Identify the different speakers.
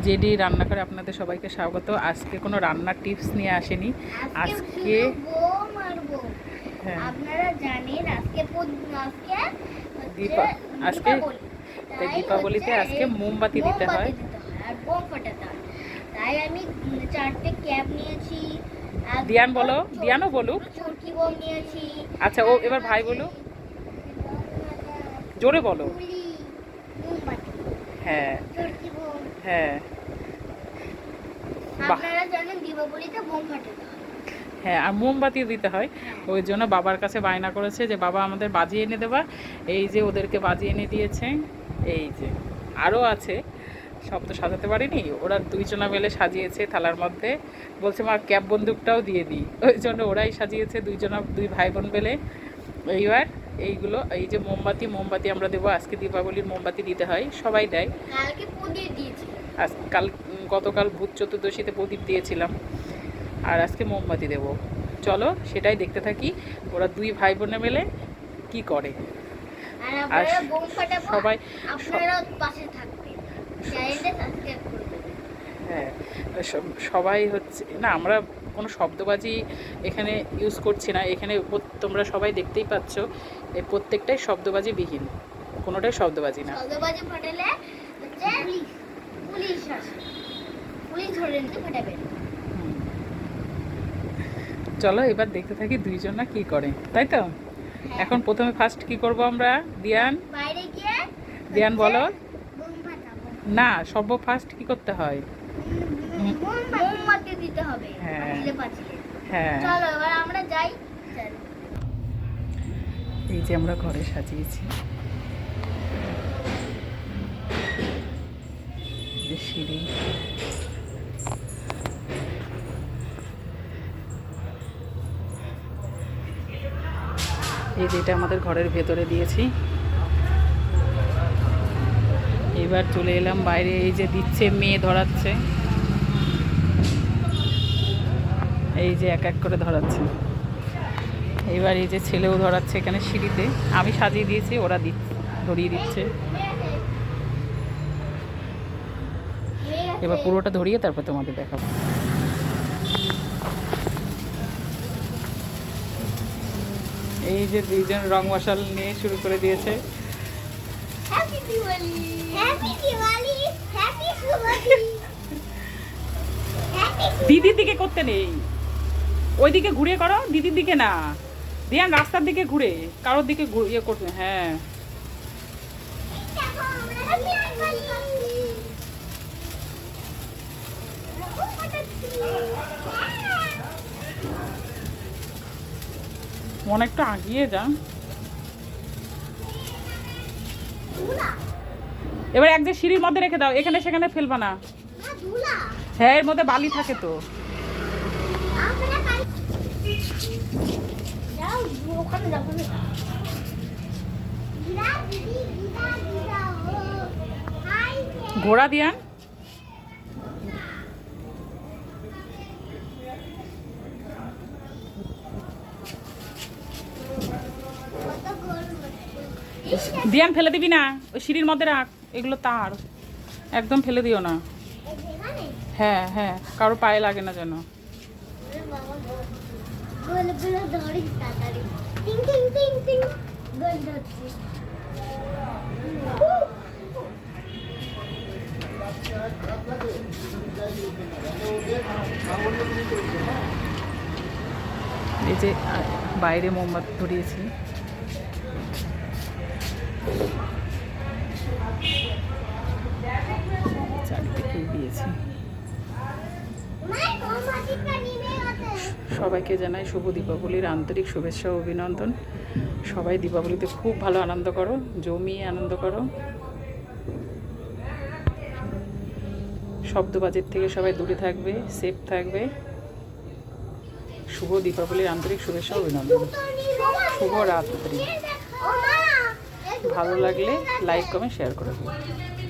Speaker 1: JD রান্নাঘরে আপনাদের সবাইকে স্বাগত। আজকে কোনো রান্নার টিপস নিয়ে আসেনি। আজকে
Speaker 2: হ্যাঁ আপনারা জানেন আজকে
Speaker 1: দীপাবলিতে আজকে মোমবাতি দিতে হয়
Speaker 2: আর বোম ফাটাতে হয়। তাই আমি 4টে ক্যাপ নিয়েছি।
Speaker 1: দিয়ান বলো, দিয়ানও বলুক।
Speaker 2: চুরকি বোম নিয়েছি।
Speaker 1: আচ্ছা, ও এবার ভাই বলুক, জোরে বলো। হ্যাঁ হ্যাঁ,
Speaker 2: আপনারা জানেন দীপাবলিতে বোম ফাটাতে হয়।
Speaker 1: হ্যাঁ, আর মোমবাতি দিতে হয়। ওই জন্য বাবার কাছে বায়না করেছে যে বাবা আমাদের বাজি এনে দেবা। এই যে ওদেরকে বাজি এনে দিয়েছে। এই যে আরও আছে, সব তো সাজাতে পারিনি। ওরা দুইজনা মিলে সাজিয়েছে থালার মধ্যে। বলছে মা ক্যাপ বন্দুকটাও দিয়ে দিই। ওই জন্য ওরাই সাজিয়েছে দুই ভাই বোন মিলে। এইবার এইগুলো, এই যে মোমবাতি আমরা দেবো। আজকে দীপাবলির মোমবাতি দিতে হয়, সবাই দেয়।
Speaker 2: কালকে প্রদীপ দিয়েছি।
Speaker 1: গতকাল ভূত চতুর্দশীতে প্রদীপ দিয়েছিলাম, আর আজকে মোমবাতি দেব। চলো সেটাই দেখতে থাকি, ওরা দুই ভাই বোনে মিলে কি করে।
Speaker 2: আর সবাই আপনারা পাশে থাকবেন, চ্যানেলটা সাবস্ক্রাইব করবেন।
Speaker 1: হ্যাঁ, সবাই হচ্ছে না, আমরা কোনো শব্দবাজি এখানে ইউজ করছি না। এখানে তোমরা সবাই দেখতেই পাচ্ছ, এই প্রত্যেকটাই শব্দবাজি বিহীন, কোনোটাই শব্দবাজি না।
Speaker 2: শব্দবাজি ফাটালে হচ্ছে পুলিশ আসে, পুলিশ ধরে নিতে ফাটাবে।
Speaker 1: চলো এবার দেখতে থাকি দুইজনা কি করে, তাই তো। এখন প্রথমে ফার্স্ট কি করব আমরা? দিয়ান
Speaker 2: বাইরে গিয়ে
Speaker 1: দিয়ান বলো
Speaker 2: বোম ফাটাবো
Speaker 1: না, ফার্স্ট কি করতে হয়?
Speaker 2: মোমবাতি দিতে হবে।
Speaker 1: হ্যাঁ
Speaker 2: পাঁচিলে।
Speaker 1: হ্যাঁ,
Speaker 2: চলো এবার আমরা যাই।
Speaker 1: এই যে আমরা ঘরে সাজিয়েছি, যে সিঁড়ি, এই যেটা আমাদের ঘরের ভেতরে দিয়েছি। এবার চলে এলাম বাইরে, এই যে দিচ্ছে, মেয়ে ধরাচ্ছে, এই যে এক এক করে ধরাচ্ছে। এবার এই যে ছেলেও ধরাচ্ছে এখানে সিঁড়িতে। আমি সাজিয়ে দিয়েছি, ওরা ধরিয়ে দিচ্ছে। এবার পুরোটা ধরিয়ে তারপর তোমাদের দেখাবো। এই যে দুইজন রং মশাল নিয়ে শুরু করে দিয়েছে। দিদির দিকে করতে নেই, ওইদিকে ঘুরে করো, দিদির দিকে না। দিয়ান রাস্তার দিকে ঘুরে, কারোর দিকে ইয়ে করতে। হ্যাঁ, অনেকটা আগিয়ে যা। এবার এক যে সিঁড়ির মধ্যে রেখে দাও, এখানে সেখানে ফেলবা না। হ্যাঁ, এর মধ্যে বালি থাকে তো। ঘোড়া দিয়ান, দিয়ান ফেলে দিবি না, ওই সিঁড়ির মধ্যে রাখ। এগুলো তার, একদম ফেলে দিও না। হ্যাঁ হ্যাঁ, কারো পায়ে লাগে না যেন। এই যে বাইরে মোমবাতি ধরিয়েছি। চারিদিকেই দিয়েছি। সবাইকে জানাই শুভ দীপাবলির আন্তরিক শুভেচ্ছা ও অভিনন্দন। সবাই দীপাবলিতে খুব ভালো আনন্দ করো, জমিয়ে আনন্দ করো। শব্দবাজির থেকে সবাই দূরে থাকবে, সেফ থাকবে। শুভ দীপাবলির আন্তরিক শুভেচ্ছা ও অভিনন্দন। শুভ রাত্রি। ভালো লাগলে লাইক কমেন্ট শেয়ার করে দিন।